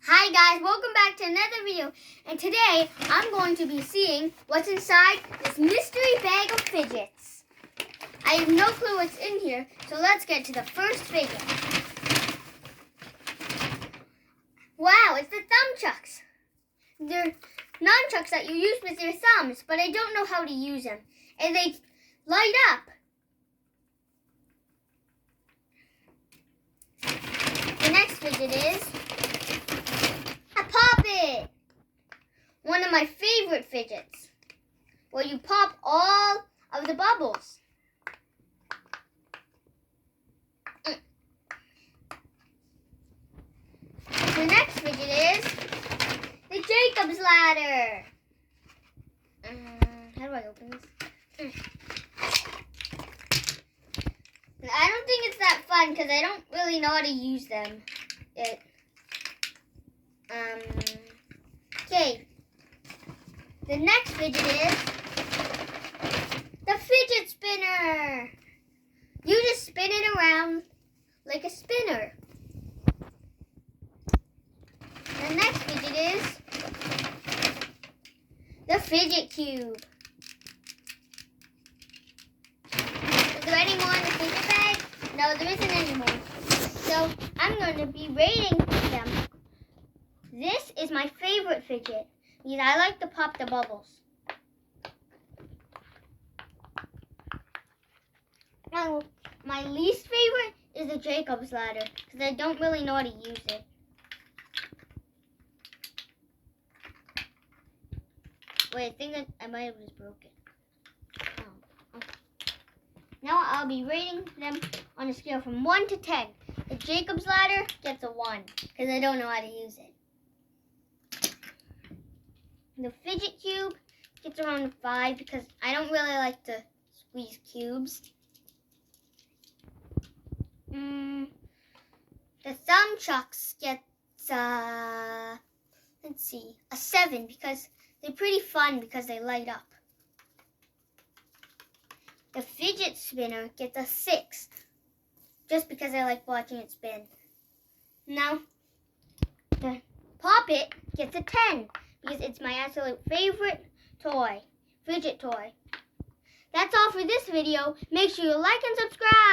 Hi guys, welcome back to another video, and today I'm going to be seeing what's inside this mystery bag of fidgets. I have no clue what's in here, so let's get to the first fidget. Wow, it's the thumbchucks. They're nunchucks that you use with your thumbs, but I don't know how to use them, and they light up. The next fidget is Pop-It! One of my favorite fidgets, where you pop all of the bubbles. The next fidget is the Jacob's Ladder. How do I open this? I don't think it's that fun because I don't really know how to use them. Okay. The next fidget is the fidget spinner. You just spin it around like a spinner. The next fidget is the fidget cube. Is there any more in the fidget bag? No, there isn't anymore. So I'm going to be rating them. This is my favorite fidget because I like to pop the bubbles. Now, my least favorite is the Jacob's Ladder because I don't really know how to use it. Wait, I think I might have just broke it. Oh. Now I'll be rating them on a scale from 1 to 10. The Jacob's Ladder gets a 1 because I don't know how to use it. The fidget cube gets around a 5 because I don't really like to squeeze cubes. The thumbchucks gets a 7 because they're pretty fun because they light up. The fidget spinner gets a 6 just because I like watching it spin. Now, the Pop-It gets a 10 because it's my absolute favorite toy, fidget toy. That's all for this video. Make sure you like and subscribe.